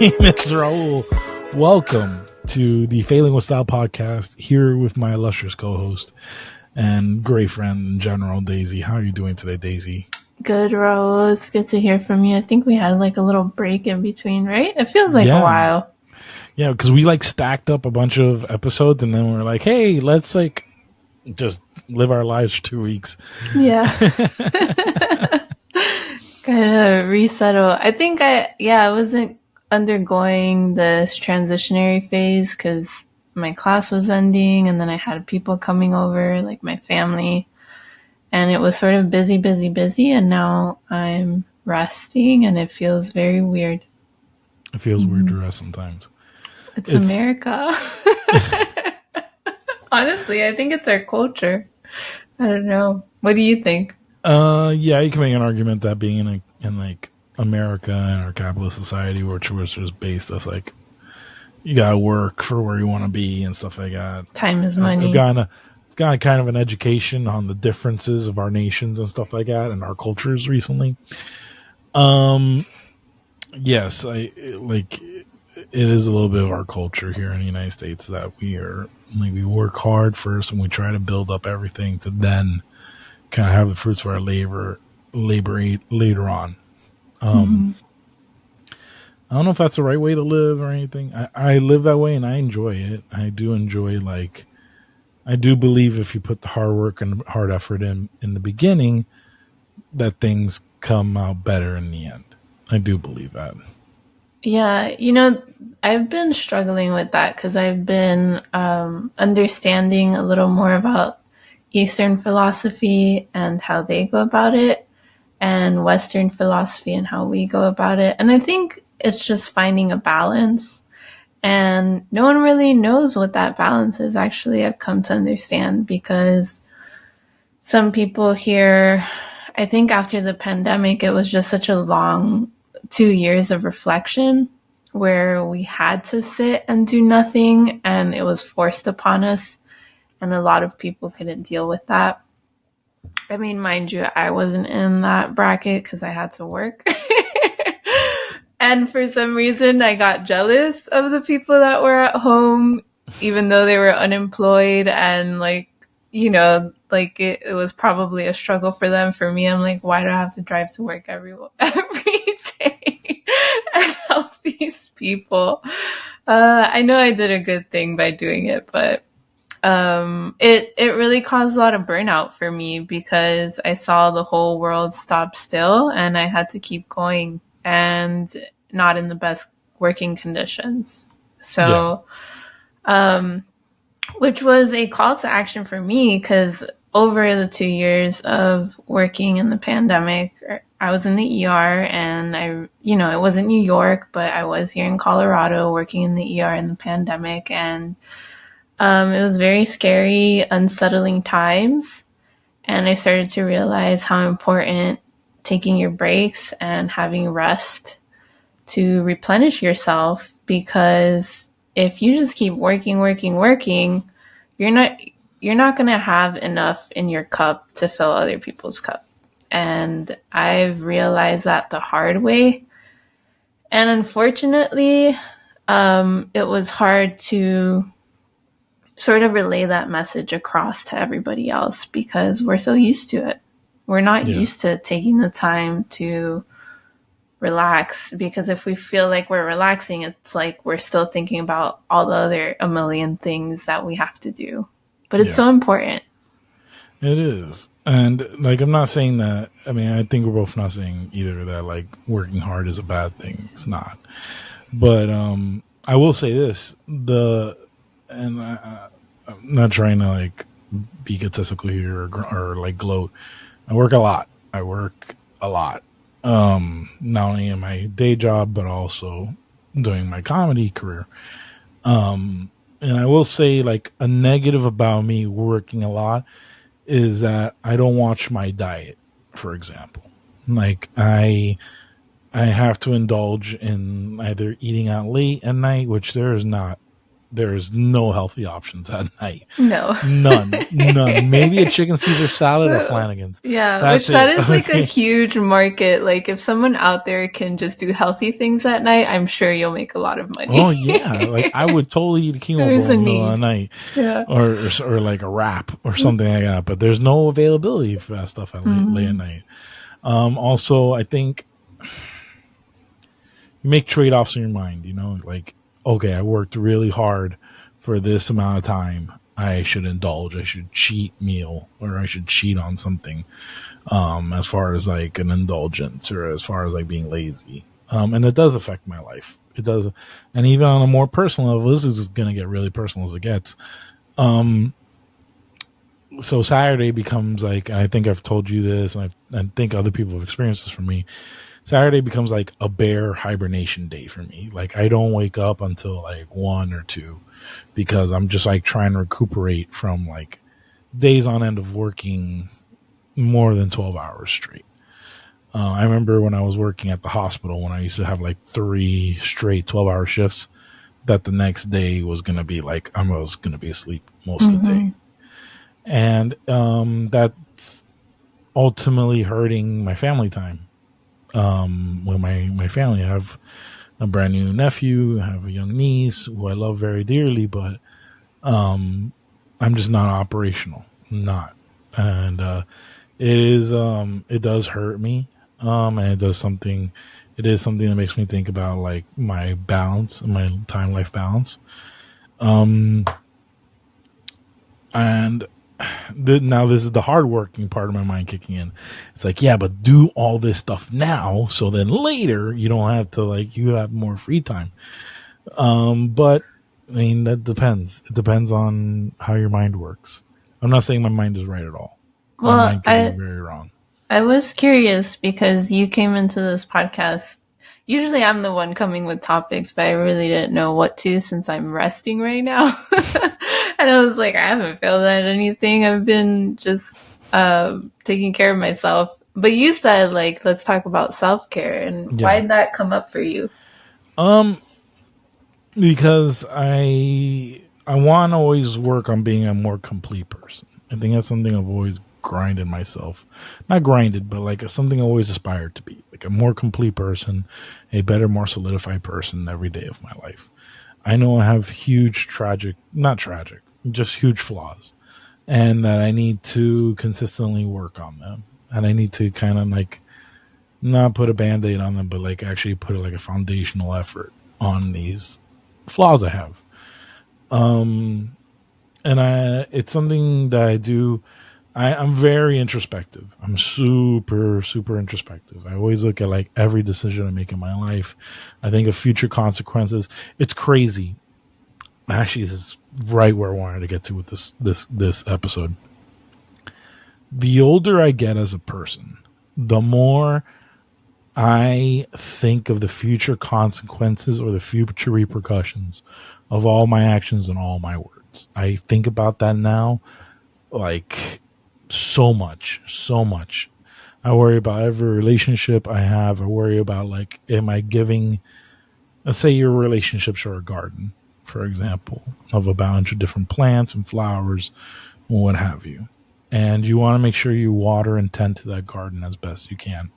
name is Raul. Welcome to the Failing with Style podcast, here with my illustrious co-host and great friend in general, Daisy. How are you doing today, Daisy? Good, Raul. It's good to hear from you. I think we had like a little break in between, right? It feels like a while. Yeah, because we like stacked up a bunch of episodes and then we were like, hey, let's like just live our lives for 2 weeks. Yeah. Kind of resettle. I think I wasn't undergoing this transitionary phase because my class was ending and then I had people coming over, like my family. And it was sort of busy. And now I'm resting and it feels very weird. It feels weird to rest sometimes. It's America. Honestly, I think it's our culture. I don't know. What do you think? Yeah, you can make an argument that being in like America and our capitalist society, which was just based as like you gotta work for where you want to be and stuff like that. Time is money. I've gotten kind of an education on the differences of our nations and stuff like that and our cultures recently. Yes, it is a little bit of our culture here in the United States that we work hard first and we try to build up everything to then kind of have the fruits of our labor later on. I don't know if that's the right way to live or anything. I live that way and I enjoy it. I do enjoy, I do believe if you put the hard work and hard effort in the beginning, that things come out better in the end. I do believe that. Yeah, I've been struggling with that because I've been understanding a little more about Eastern philosophy and how they go about it, and Western philosophy and how we go about it. And I think it's just finding a balance. And no one really knows what that balance is, actually, I've come to understand, because some people here, I think after the pandemic, it was just such a long 2 years of reflection where we had to sit and do nothing and it was forced upon us. And a lot of people couldn't deal with that. I mean, mind you, I wasn't in that bracket because I had to work. And for some reason, I got jealous of the people that were at home, even though they were unemployed. And it was probably a struggle for them. For me, I'm like, why do I have to drive to work every day and help these people? I know I did a good thing by doing it, but it really caused a lot of burnout for me because I saw the whole world stop still and I had to keep going and not in the best working conditions. So, which was a call to action for me because over the 2 years of working in the pandemic, I was in the ER and it wasn't New York, but I was here in Colorado working in the ER in the pandemic. And it was very scary, unsettling times. And I started to realize how important taking your breaks and having rest to replenish yourself, because if you just keep working, you're not going to have enough in your cup to fill other people's cup. And I've realized that the hard way. And unfortunately, it was hard to sort of relay that message across to everybody else because we're so used to it. We're not used to taking the time to relax, because if we feel like we're relaxing, it's like we're still thinking about all the other a million things that we have to do. But it's so important. It is. And I'm not saying that, I think we're both not saying either that working hard is a bad thing. It's not. But I will say this, I'm not trying to be egotistical here or gloat. I work a lot. Not only in my day job, but also doing my comedy career. And I will say a negative about me working a lot is that I don't watch my diet, for example. I have to indulge in either eating out late at night, which there is not there is no healthy options at night. No. None. Maybe a chicken Caesar salad at Flanagan's. Yeah, which That's that it. is like a Okay. huge market. Like if someone out there can just do healthy things at night, I'm sure you'll make a lot of money. Oh yeah, like I would totally eat a quinoa There's bowl a in the middle of the need. night, Yeah. or like a wrap or something like that. But there's no availability for that stuff at late at Mm-hmm. night. Also, I think you make trade offs in your mind. You know, like okay, I worked really hard for this amount of time. I should indulge. I should cheat meal, or I should cheat on something. As far as like an indulgence, or as far as like being lazy. And it does affect my life. It does, and even on a more personal level, this is just gonna get really personal as it gets. So Saturday becomes like, and I think I've told you this, and I think other people have experienced this from me. Saturday becomes like a bear hibernation day for me. Like I don't wake up until like 1 or 2 because I'm just like trying to recuperate from like days on end of working more than 12 hours straight. I remember when I was working at the hospital when I used to have like 3 straight 12-hour shifts, that the next day was going to be like I was going to be asleep most of the day. Mm-hmm. And that's ultimately hurting my family time. With my family, I have a brand new nephew, I have a young niece who I love very dearly, but I'm just not operational. I'm not. And it does hurt me. And it is something that makes me think about like my balance, my time life balance. And now this is the hardworking part of my mind kicking in. It's like, yeah, but do all this stuff now, so then later you don't have to like you have more free time. But I mean that depends. It depends on how your mind works. I'm not saying my mind is right at all. My Well, mind could be very wrong. I was curious because you came into this podcast. Usually I'm the one coming with topics, but I really didn't know what to since I'm resting right now. And I was like, I haven't failed at anything. I've been just taking care of myself. But you said like let's talk about self-care, and why Yeah. did that come up for you? Um, because I want to always work on being a more complete person. I think that's something I've always grinded myself, not grinded, but like something I always aspired to be, like a more complete person, a better, more solidified person every day of my life. I know I have huge not tragic, just huge flaws, and that I need to consistently work on them, and I need to kind of like not put a band-aid on them, but like actually put like a foundational effort on these flaws I have. And it's something that I do. I'm very introspective. I'm super, super introspective. I always look at like every decision I make in my life. I think of future consequences. It's crazy. Actually, this is right where I wanted to get to with this episode. The older I get as a person, the more I think of the future consequences or the future repercussions of all my actions and all my words. I think about that now like so much, so much. I worry about every relationship I have. I worry about like, am I giving, let's say your relationships are a garden, for example, of a bunch of different plants and flowers and what have you. And you want to make sure you water and tend to that garden as best you can.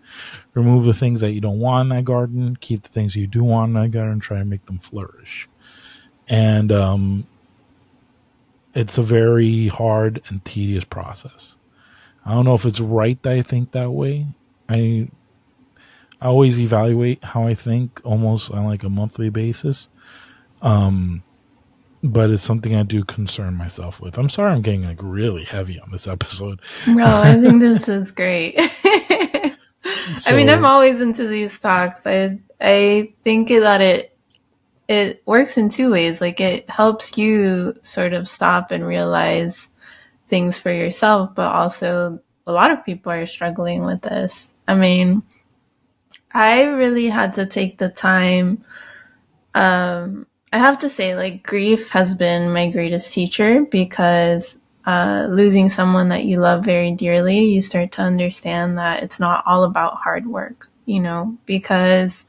Remove the things that you don't want in that garden, keep the things you do want in that garden, and try and make them flourish. And it's a very hard and tedious process. I don't know if it's right that I think that way. I I always evaluate how I think almost on like a monthly basis. But it's something I do concern myself with. I'm sorry I'm getting like really heavy on this episode. No, I think this is great. I mean, I'm So always into these talks. I think that it works in two ways. Like it helps you sort of stop and realize things for yourself, but also a lot of people are struggling with this. I mean, I really had to take the time. I have to say, like, grief has been my greatest teacher because losing someone that you love very dearly, you start to understand that it's not all about hard work, you know, because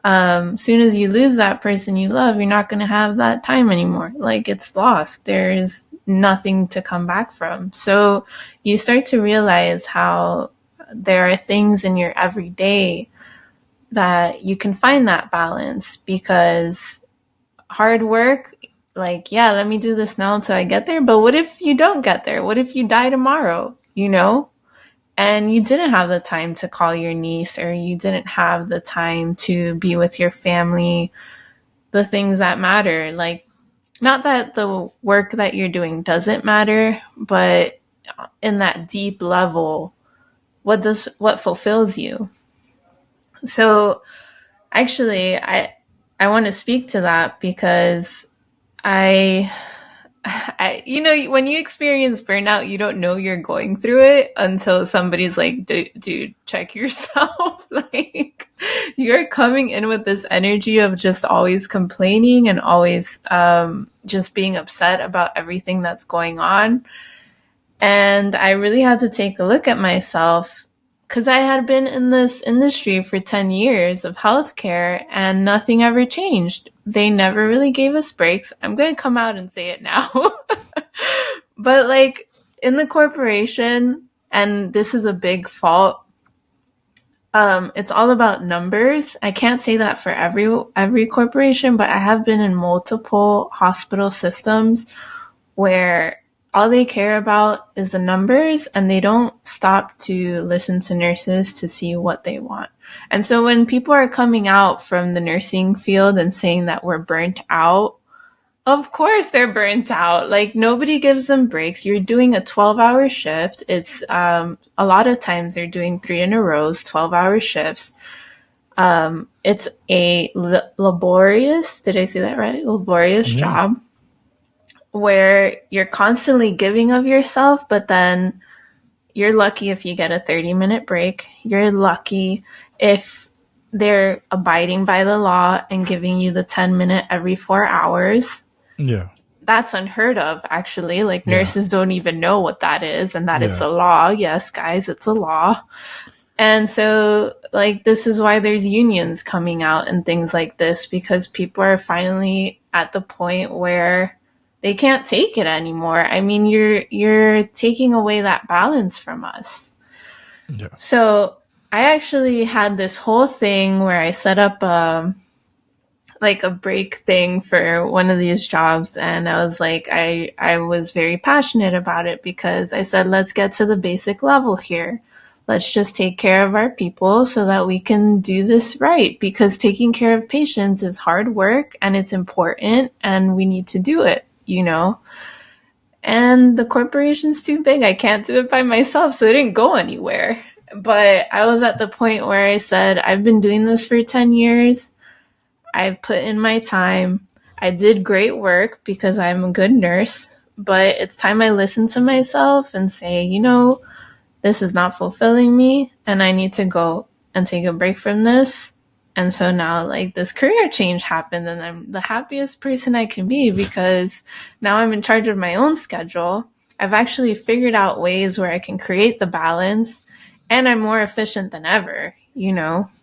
Soon as you lose that person you love, you're not going to have that time anymore. Like, it's lost. There's nothing to come back from. So you start to realize how there are things in your everyday that you can find that balance, because hard work, like, yeah, let me do this now until I get there. But what if you don't get there? What if you die tomorrow, and you didn't have the time to call your niece, or you didn't have the time to be with your family, the things that matter? Like, not that the work that you're doing doesn't matter, but in that deep level, what fulfills you? So actually, I want to speak to that because I when you experience burnout, you don't know you're going through it until somebody's like, dude, check yourself. Like, you're coming in with this energy of just always complaining and always just being upset about everything that's going on. And I really had to take a look at myself, because I had been in this industry for 10 years of healthcare and nothing ever changed. They never really gave us breaks. I'm going to come out and say it now. But like, in the corporation, and this is a big fault, it's all about numbers. I can't say that for every corporation, but I have been in multiple hospital systems where all they care about is the numbers, and they don't stop to listen to nurses to see what they want. And so when people are coming out from the nursing field and saying that we're burnt out, of course they're burnt out. Like, nobody gives them breaks. You're doing a 12-hour shift. It's a lot of times they're doing 3 in a row, 12-hour shifts. It's a laborious, did I say that right? Laborious Yeah. job, where you're constantly giving of yourself, but then you're lucky if you get a 30-minute break. You're lucky if they're abiding by the law and giving you the 10-minute every 4 hours. Yeah. That's unheard of, actually. Like, Yeah. nurses don't even know what that is, and that it's Yeah. a law. Yes, guys, it's a law. And so, like, this is why there's unions coming out and things like this, because people are finally at the point where they can't take it anymore. I mean, you're taking away that balance from us. Yeah. So I actually had this whole thing where I set up like a break thing for one of these jobs, and I was like, I was very passionate about it, because I said, let's get to the basic level here. Let's just take care of our people so that we can do this right, because taking care of patients is hard work and it's important and we need to do it. And the corporation's too big. I can't do it by myself, so it didn't go anywhere. But I was at the point where I said, I've been doing this for 10 years. I've put in my time. I did great work because I'm a good nurse, but it's time I listen to myself and say, this is not fulfilling me, and I need to go and take a break from this. And so now, like, this career change happened, and I'm the happiest person I can be, because now I'm in charge of my own schedule. I've actually figured out ways where I can create the balance, and I'm more efficient than ever,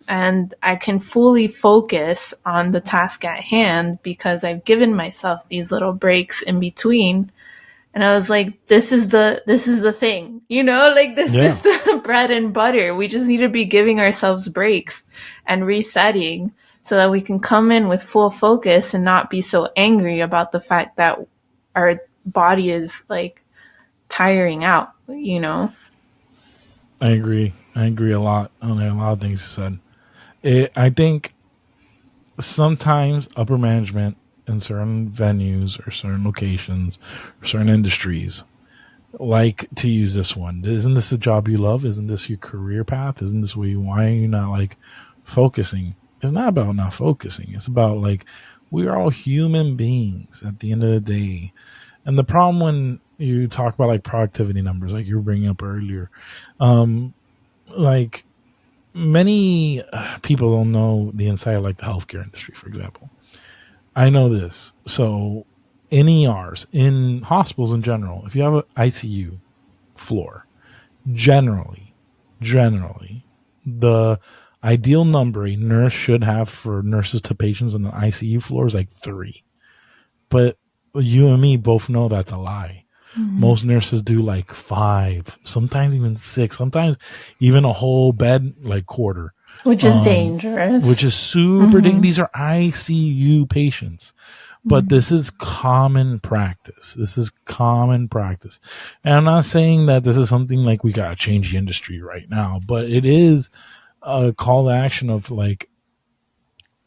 and I can fully focus on the task at hand because I've given myself these little breaks in between. And I was like, this is the thing, like, this Yeah. is the bread and butter. We just need to be giving ourselves breaks and resetting so that we can come in with full focus and not be so angry about the fact that our body is like tiring out. I agree. I agree a lot on a lot of things you said. I think sometimes upper management in certain venues or certain locations or certain industries like to use this one. Isn't this a job you love? Isn't this your career path? Isn't this why are you not like focusing? It's not about not focusing. It's about like we are all human beings at the end of the day. And the problem when you talk about like productivity numbers, like you were bringing up earlier, like many people don't know the inside of like the healthcare industry, for example. I know this. So in ERs, in hospitals in general, if you have an ICU floor, generally, the Ideal number a nurse should have for nurses to patients on the ICU floor is like 3. But you and me both know that's a lie. Mm-hmm. Most nurses do like 5, sometimes even 6, sometimes even a whole bed, like quarter. Which is dangerous. Which is super Mm-hmm. these are ICU patients. But Mm-hmm. this is common practice. This is common practice. And I'm not saying that this is something like we got to change the industry right now, but it is a call to action of like,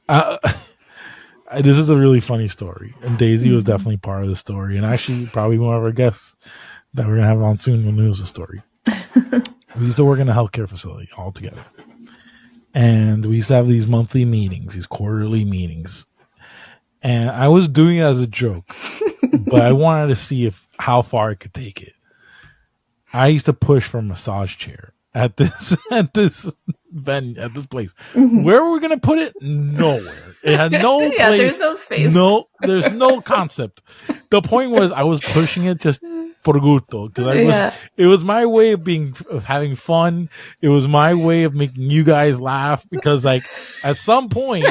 uh, this is a really funny story. And Daisy was Mm-hmm. definitely part of the story. And actually, probably one of our guests that we're going to have on soon will know the story. We used to work in a healthcare facility all together. And we used to have these monthly meetings, these quarterly meetings. And I was doing it as a joke, but I wanted to see how far I could take it. I used to push for a massage chair at this venue, at this place. Mm-hmm. Where were we gonna put it? Nowhere. It had no place. Yeah, there's no space. No, there's no concept. The point was I was pushing it just por gusto because it was my way of having fun. It was my way of making you guys laugh because like at some point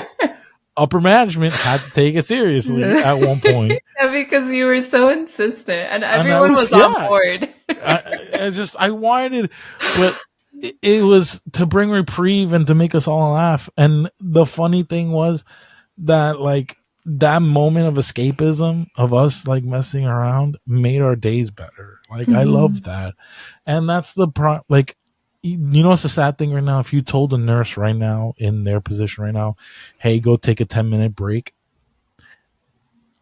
upper management had to take it seriously at one point. Yeah, because you were so insistent and everyone was on board. I wanted, but it was to bring reprieve and to make us all laugh. And the funny thing was that like that moment of escapism of us like messing around made our days better. Like I love that. And that's like, you know what's the sad thing right now? If you told a nurse right now in their position right now, hey, go take a 10-minute break,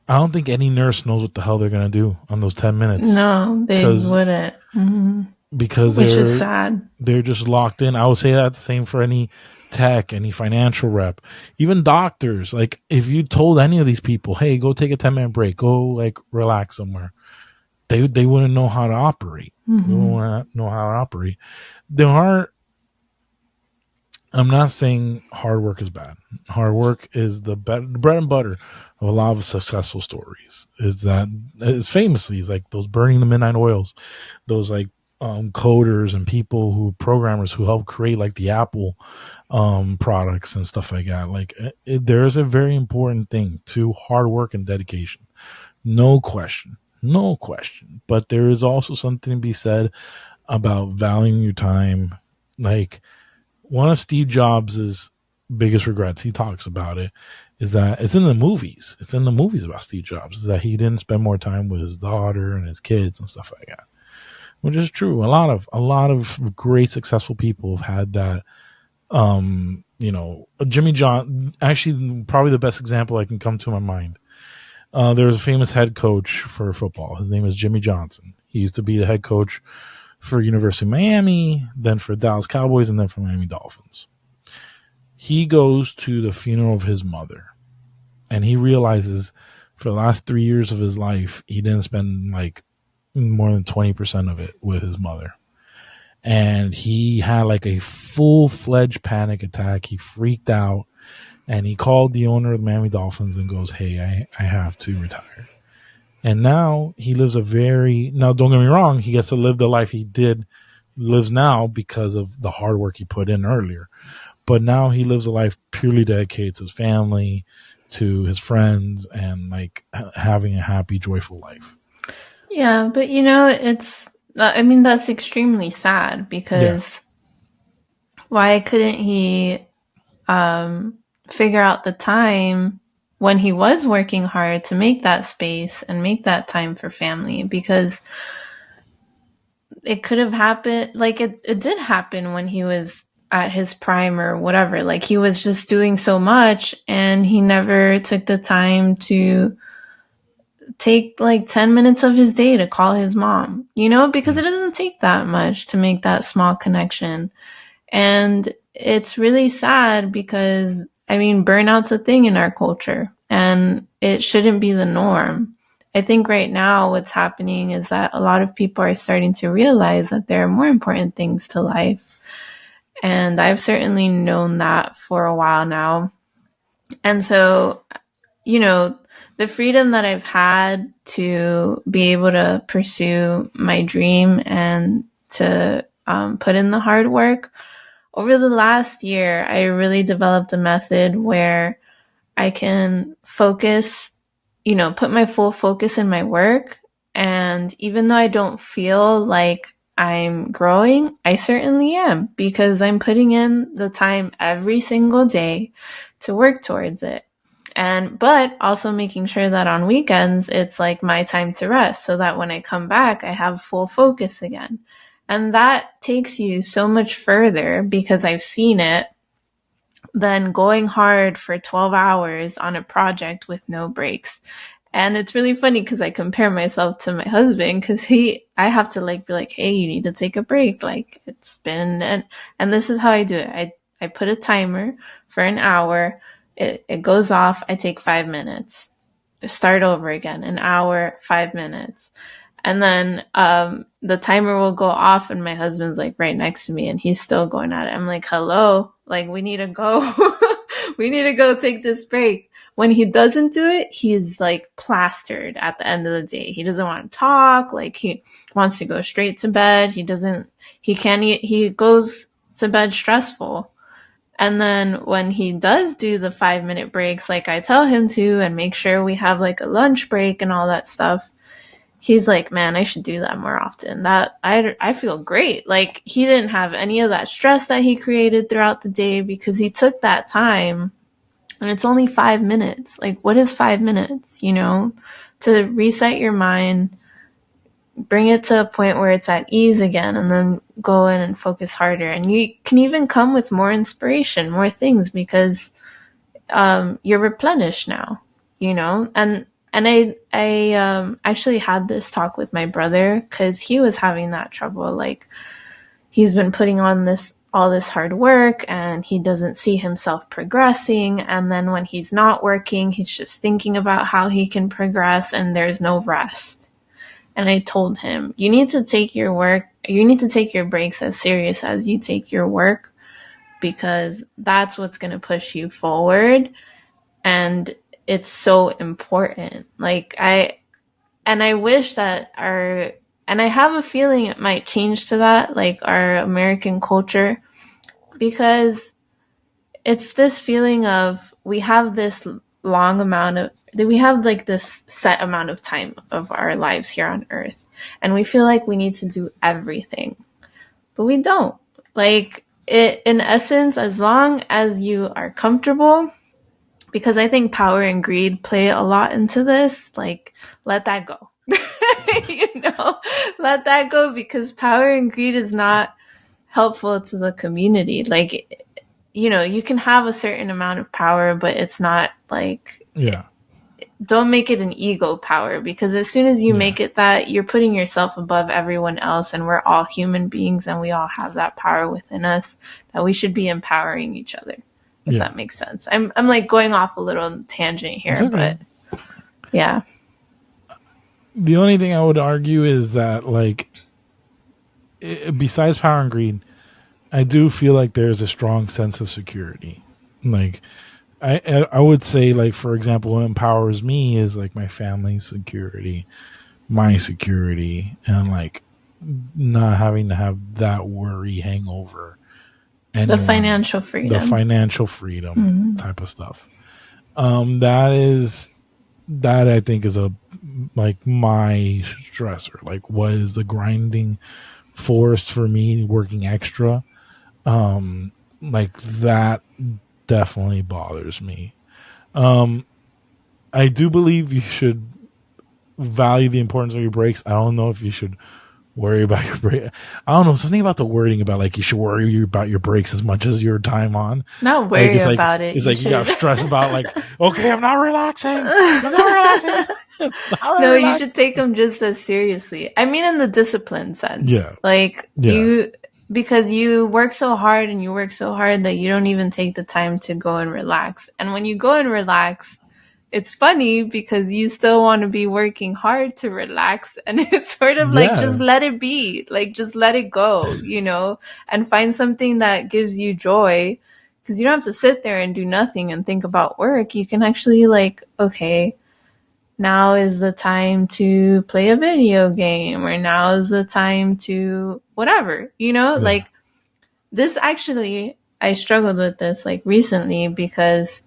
I don't think any nurse knows what the hell they're going to do on those 10 minutes. No, they wouldn't. Mm-hmm. Because which is sad. They're just locked in. I would say that the same for any tech, any financial rep, even doctors. Like if you told any of these people, hey, go take a 10-minute break, go like relax somewhere, they wouldn't know how to operate. Mm-hmm. They wouldn't know how to operate. I'm not saying hard work is bad. Hard work is the bread and butter of a lot of successful stories. It's famously like those burning the midnight oils, those like coders and people programmers who help create like the Apple products and stuff like that. Like there's a very important thing to hard work and dedication. No question. But there is also something to be said about valuing your time. Like one of Steve Jobs' biggest regrets, he talks about it, is that it's in the movies. It's in the movies about Steve Jobs, is that he didn't spend more time with his daughter and his kids and stuff like that. Which is true. A lot of great successful people have had that. Jimmy John, actually probably the best example I can come to my mind. There's a famous head coach for football. His name is Jimmy Johnson. He used to be the head coach for University of Miami, then for Dallas Cowboys, and then for Miami Dolphins. He goes to the funeral of his mother, and he realizes for the last 3 years of his life, he didn't spend like more than 20% of it with his mother. And he had like a full-fledged panic attack. He freaked out, and he called the owner of the Miami Dolphins and goes, hey, I have to retire. And now he lives now don't get me wrong, he gets to live the life he lives now because of the hard work he put in earlier. But now he lives a life purely dedicated to his family, to his friends, and like having a happy, joyful life. Yeah, but that's extremely sad because why couldn't he figure out the time when he was working hard to make that space and make that time for family? Because it could have happened, like it did happen when he was at his prime or whatever. Like he was just doing so much and he never took the time to take like 10 minutes of his day to call his mom, because it doesn't take that much to make that small connection. And it's really sad because burnout's a thing in our culture and it shouldn't be the norm. I think right now what's happening is that a lot of people are starting to realize that there are more important things to life. And I've certainly known that for a while now. And so, the freedom that I've had to be able to pursue my dream and to put in the hard work, over the last year, I really developed a method where I can focus, put my full focus in my work. And even though I don't feel like I'm growing, I certainly am because I'm putting in the time every single day to work towards it. But also making sure that on weekends, it's like my time to rest so that when I come back, I have full focus again. And that takes you so much further because I've seen it than going hard for 12 hours on a project with no breaks. And it's really funny because I compare myself to my husband because I have to like be like, hey, you need to take a break. Like it's been, and this is how I do it. I put a timer for an hour. It goes off. I take 5 minutes, start over again, an hour, 5 minutes. And then the timer will go off, and my husband's like right next to me, and he's still going at it. I'm like, hello, like we need to go. We need to go take this break. When he doesn't do it, he's like plastered at the end of the day. He doesn't want to talk. Like he wants to go straight to bed. He can't eat. He goes to bed stressful. And then when he does do the 5 minute breaks, like I tell him to, and make sure we have like a lunch break and all that stuff, he's like, man, I should do that more often. That I feel great. Like he didn't have any of that stress that he created throughout the day because he took that time, and it's only 5 minutes. Like what is 5 minutes, to reset your mind, bring it to a point where it's at ease again, and then go in and focus harder. And you can even come with more inspiration, more things because you're replenished now, and I actually had this talk with my brother because he was having that trouble. Like he's been putting on all this hard work and he doesn't see himself progressing. And then when he's not working, he's just thinking about how he can progress and there's no rest. And I told him, you need to take your breaks as serious as you take your work because that's what's going to push you forward. And it's so important. I wish that and I have a feeling it might change to that, like our American culture, because it's this feeling of we have this set amount of time of our lives here on earth. And we feel like we need to do everything, but we don't. Like it, in essence, as long as you are comfortable, because I think power and greed play a lot into this. Like, let that go. Let that go because power and greed is not helpful to the community. Like, you can have a certain amount of power, but it's not like, Yeah. Don't make it an ego power because as soon as you make it that, you're putting yourself above everyone else, and we're all human beings and we all have that power within us that we should be empowering each other. If that makes sense. I'm like going off a little tangent here, okay. But yeah. The only thing I would argue is that, like, besides power and greed, I do feel like there's a strong sense of security. Like, I would say, like, for example, what empowers me is like my family's security, my security, and like not having to have that worry hang over anyone. The financial freedom type of stuff. That I think is like my stressor. Like, what is the grinding force for me working extra? Like that definitely bothers me. I do believe you should value the importance of your breaks. I don't know if you should worry about your break. I don't know, something about the wording about like you should worry about your breaks as much as your time on. Not worry like, about it. It's like you got stressed about like, okay, I'm not relaxing. I'm not relaxing. No, you should take them just as seriously. I mean, in the discipline sense. Yeah. Like because you work so hard and you work so hard that you don't even take the time to go and relax. And when you go and relax, it's funny because you still want to be working hard to relax. And it's sort of like, just let it be. Like, just let it go, and find something that gives you joy. Because you don't have to sit there and do nothing and think about work. You can actually like, okay, now is the time to play a video game, or now is the time to whatever, like this actually, I struggled with this like recently because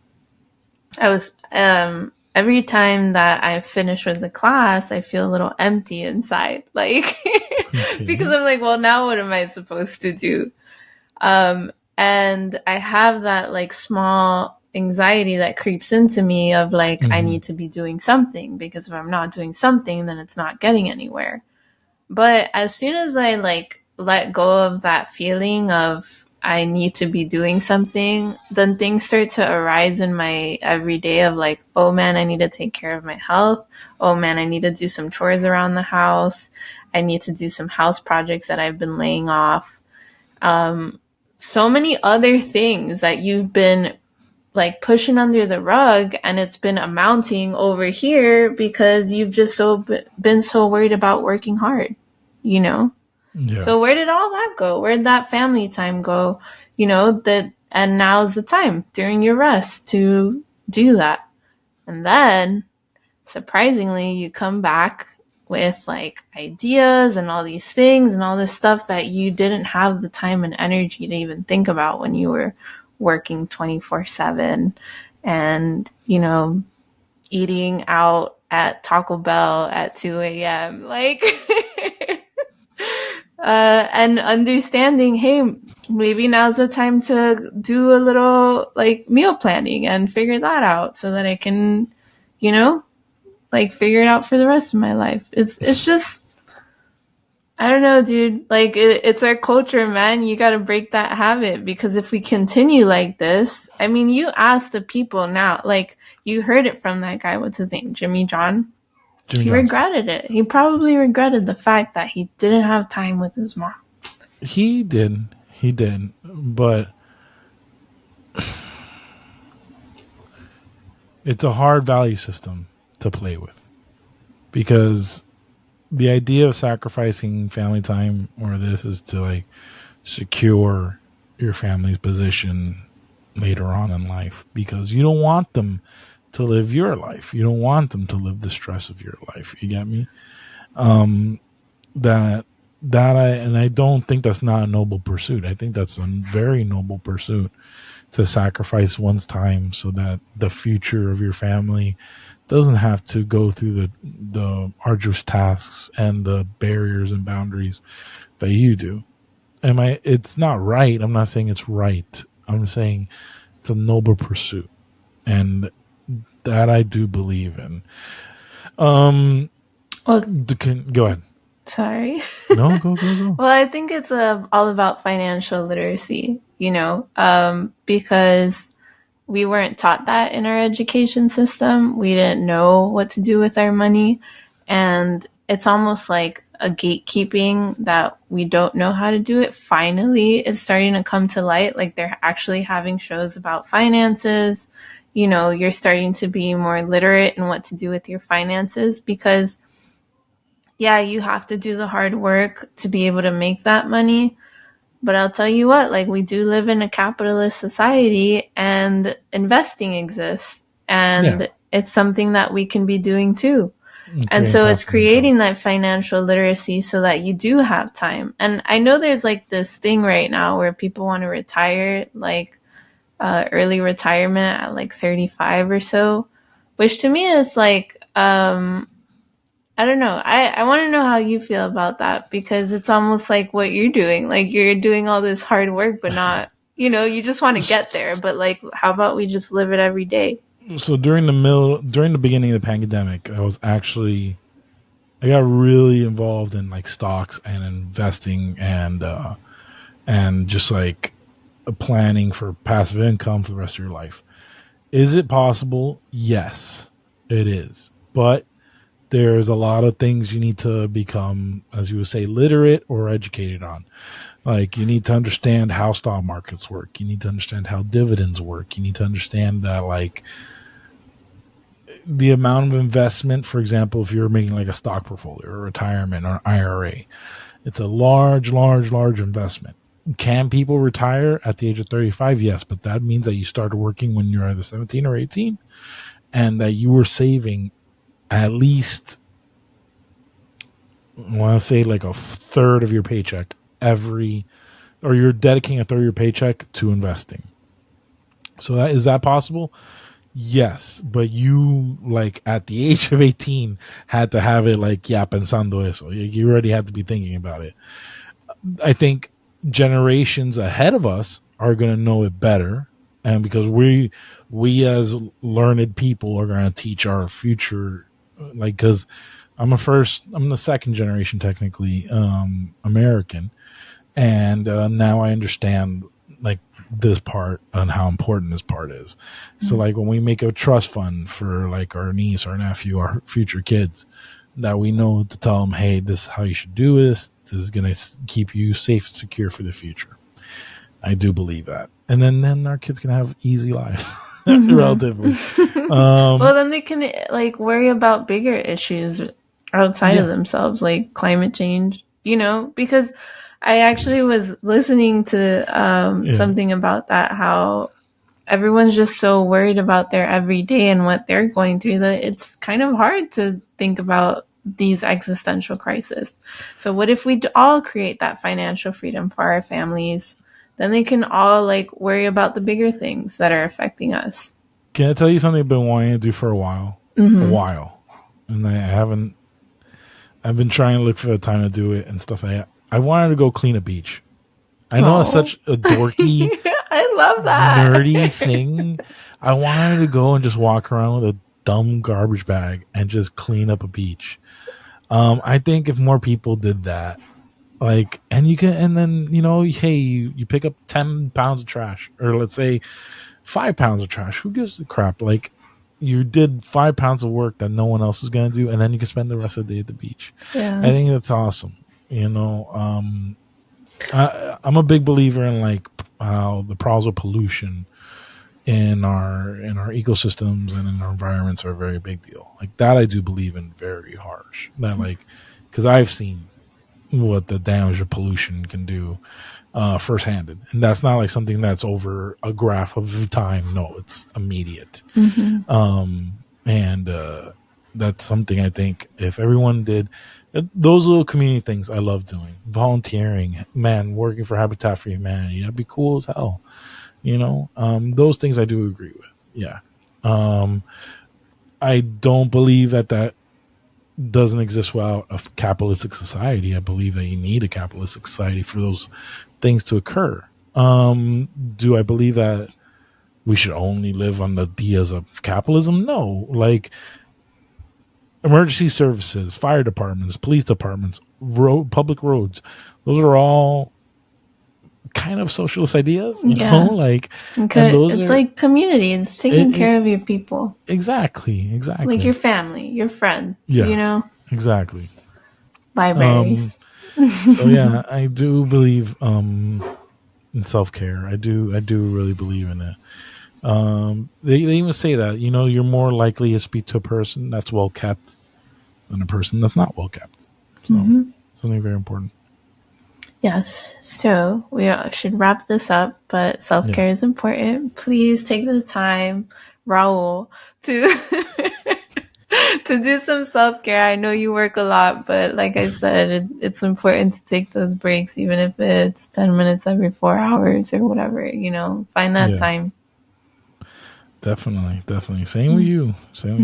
I was every time that I finish with the class, I feel a little empty inside. Like because Okay. I'm like, well, now what am I supposed to do? And I have that like small anxiety that creeps into me of like I Hmm. need to be doing something because if I'm not doing something, then it's not getting anywhere. But as soon as I like let go of that feeling of I need to be doing something, then things start to arise in my everyday of like, oh man, I need to take care of my health. Oh man, I need to do some chores around the house. I need to do some house projects that I've been laying off. Um, so many other things that you've been like pushing under the rug and it's been amounting over here because you've just been so worried about working hard, you know? Yeah. So where did all that go? Where'd that family time go? You know, that and now's the time during your rest to do that. And then surprisingly, you come back with like ideas and all these things and all this stuff that you didn't have the time and energy to even think about when you were working 24/7 and, you know, eating out at Taco Bell at 2 a.m. Like, and understanding, hey, maybe now's the time to do a little like meal planning and figure that out so that I can, you know, like figure it out for the rest of my life. It's just I don't know, dude. Like it's our culture, man. You got to break that habit because if we continue like this, I mean, you ask the people now. Like you heard it from that guy. What's his name? Jimmy John. Jimmy He Johnson. regretted it. He probably regretted the fact that he didn't have time with his mom. He did. He did. But it's a hard value system to play with because the idea of sacrificing family time or this is to like secure your family's position later on in life because you don't want them to live your life. You don't want them to live the stress of your life. You get me? That I don't think that's not a noble pursuit. I think that's a very noble pursuit to sacrifice one's time so that the future of your family doesn't have to go through the arduous tasks and the barriers and boundaries that you do. It's not right. I'm not saying it's right. I'm saying it's a noble pursuit. And that I do believe in. Um, Well, go ahead. sorry. No, go. Well, I think it's all about financial literacy, you know, because we weren't taught that in our education system. We didn't know what to do with our money. And it's almost like a gatekeeping that we don't know how to do it. Finally, it's starting to come to light. Like they're actually having shows about finances. You know, you're starting to be more literate in what to do with your finances because, yeah, you have to do the hard work to be able to make that money. But I'll tell you what, like we do live in a capitalist society and investing exists Yeah, and it's something that we can be doing too. And creating so it's passive income. creating that financial literacy so that you do have time. And I know there's like this thing right now where people want to retire, like early retirement at like 35 or so, which to me is like, I don't know. I want to know how you feel about that because it's almost like what you're doing. Like you're doing all this hard work, but not, you know, you just want to get there. But like, how about we just live it every day? So during the beginning of the pandemic, I got really involved in like stocks and investing and just like planning for passive income for the rest of your life. Is it possible? Yes, it is. But there's a lot of things you need to become, as you would say, literate or educated on. Like you need to understand how stock markets work. You need to understand how dividends work. You need to understand that like the amount of investment, for example, if you're making like a stock portfolio or retirement or IRA, it's a large investment. Can people retire at the age of 35? Yes, but that means that you started working when you're either 17 or 18 and that you were saving at least, I want to say like a third of your paycheck every or you're dedicating a third of your paycheck to investing. So is that possible? Yes, but you, like, at the age of 18 had to have it, like, yeah, pensando eso. You already had to be thinking about it. I think generations ahead of us are going to know it better, and because we as learned people are going to teach our future, like, because I'm the second generation technically American, and now I understand, like, this part and how important this part is. So, like, when we make a trust fund for, like, our niece, our nephew, our future kids, that we know to tell them, hey, this is how you should do this. This is going to keep you safe and secure for the future. I do believe that. And then our kids can have easy lives, relatively. Well, then they can, like, worry about bigger issues outside of themselves, like climate change, because I actually was listening to something about that, how everyone's just so worried about their everyday and what they're going through that it's kind of hard to think about these existential crises. So what if we all create that financial freedom for our families? Then they can all, like, worry about the bigger things that are affecting us. Can I tell you something I've been wanting to do for a while? A while. And I haven't. I've been trying to look for the time to do it and stuff like that. I wanted to go clean a beach. I know it's such a dorky, I love that, nerdy thing. I wanted to go and just walk around with a dumb garbage bag and just clean up a beach. I think if more people did that, like, and then, hey, you pick up 10 pounds of trash, or let's say 5 pounds of trash. Who gives a crap? Like, you did 5 pounds of work that no one else was going to do, and then you can spend the rest of the day at the beach. Yeah. I think that's awesome. I'm a big believer in, like, how the problems of pollution in our ecosystems and in our environments are a very big deal. Like, that I do believe in very harsh. That, like, because I've seen what the damage of pollution can do firsthand, and that's not like something that's over a graph of time. No, it's immediate. And that's something I think if everyone did those little community things, I love doing volunteering, man, working for Habitat for Humanity, that'd be cool as hell. Those things I do agree with. Yeah. I don't believe that doesn't exist without a capitalistic society. I believe that you need a capitalistic society for those things to occur. Do I believe that we should only live on the ideas of capitalism? No. Like, emergency services, fire departments, police departments, public roads, those are all kind of socialist ideas, you know? Like, it's like community. It's taking care of your people. Exactly. Like your family, your friend. Yes, exactly. Libraries. So yeah, I do believe in self-care. I do really believe in it. They even say that, you're more likely to speak to a person that's well kept than a person that's not well kept. So something very important. Yes. So we should wrap this up, but self-care is important. Please take the time, Raul, to to do some self-care. I know you work a lot, but like I said, it's important to take those breaks, even if it's 10 minutes every 4 hours or whatever, find that time. Definitely. Same with you.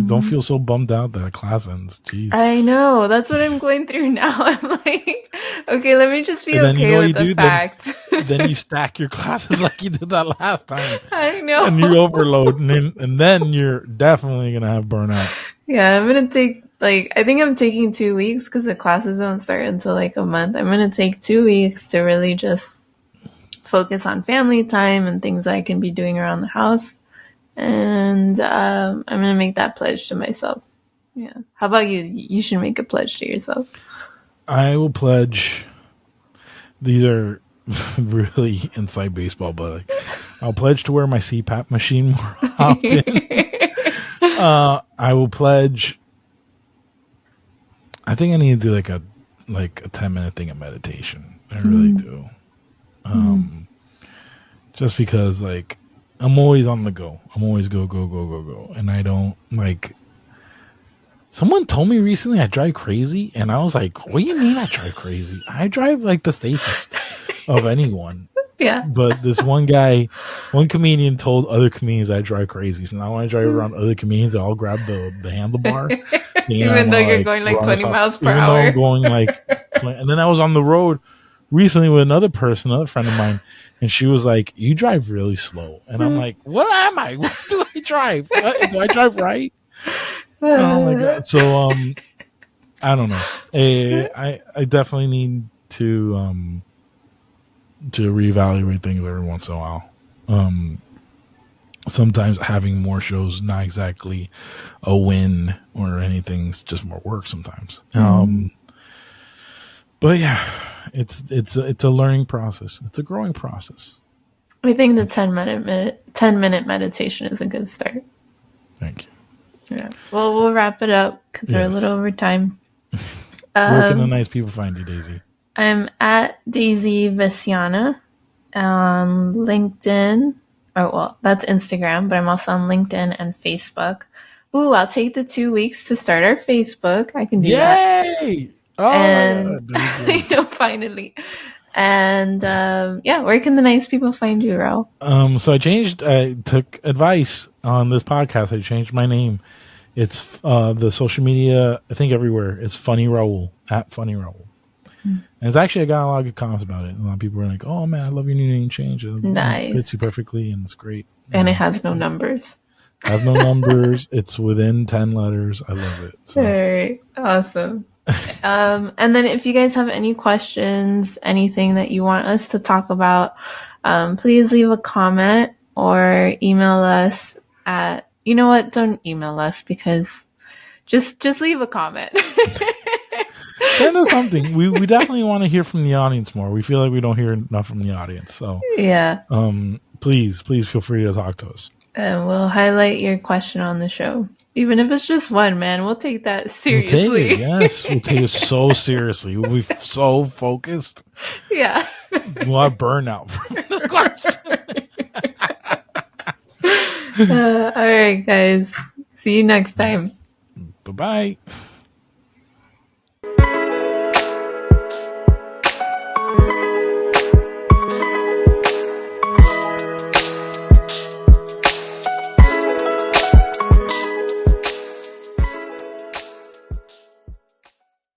Don't feel so bummed out that class ends. Jeez. I know. That's what I'm going through now. I'm like, okay, let me just be okay with the fact. Then you stack your classes like you did that last time. I know. And you overload, and then you're definitely going to have burnout. Yeah, I'm going to take, I think I'm taking 2 weeks because the classes don't start until like a month. I'm going to take 2 weeks to really just focus on family time and things I can be doing around the house. And I'm going to make that pledge to myself. Yeah. How about you? You should make a pledge to yourself. I will pledge. These are really inside baseball, but I'll pledge to wear my CPAP machine more often. I will pledge. I think I need to do like a 10-minute thing of meditation. I really do. Just because I'm always on the go. I'm always go. And I don't someone told me recently I drive crazy, and I was like, what do you mean I drive crazy? I drive like the safest. of anyone. Yeah. But this one comedian told other comedians I drive crazy. So now when I drive around other comedians, they all grab the handlebar. Even though you're going like 20 miles per even though hour. I'm going like 20. And then I was on the road recently with another friend of mine, and she was like, "You drive really slow." And I'm like, "What am I? What do I drive? What? Do I drive right?" Oh my God. So I don't know. I definitely need to reevaluate things every once in a while. Sometimes having more shows not exactly a win or anything's just more work sometimes. But yeah, it's a learning process. It's a growing process. I think the 10-minute meditation is a good start. Thank you. Yeah. Well, we'll wrap it up because we're a little over time. Where can the nice people find you, Daisy? I'm at Daisy Vesiana on LinkedIn. Oh, well, that's Instagram, but I'm also on LinkedIn and Facebook. Ooh, I'll take the 2 weeks to start our Facebook. I can do that. Yay! Oh And my God. I know, finally. And yeah, where can the nice people find you, Raul? So I took advice on this podcast. I changed my name. It's the social media, I think everywhere. It's Funny Raul, at Funny Raul. And it's actually, I got a lot of good comments about it. A lot of people were like, "Oh man, I love your new name change. Nice. It fits you perfectly and it's great." And it has no numbers. Has no numbers. It's within 10 letters. I love it. So. All right. Awesome. And then if you guys have any questions, anything that you want us to talk about, please leave a comment or email us at, you know what? Don't email us because just leave a comment. Send us something. We definitely want to hear from the audience more. We feel like we don't hear enough from the audience. So yeah. Please feel free to talk to us. And we'll highlight your question on the show. Even if it's just one, man, we'll take that seriously. We'll take it, yes. We'll take it so seriously. We'll be so focused. Yeah. We'll have burnout from the question. All right, guys. See you next time. Bye-bye.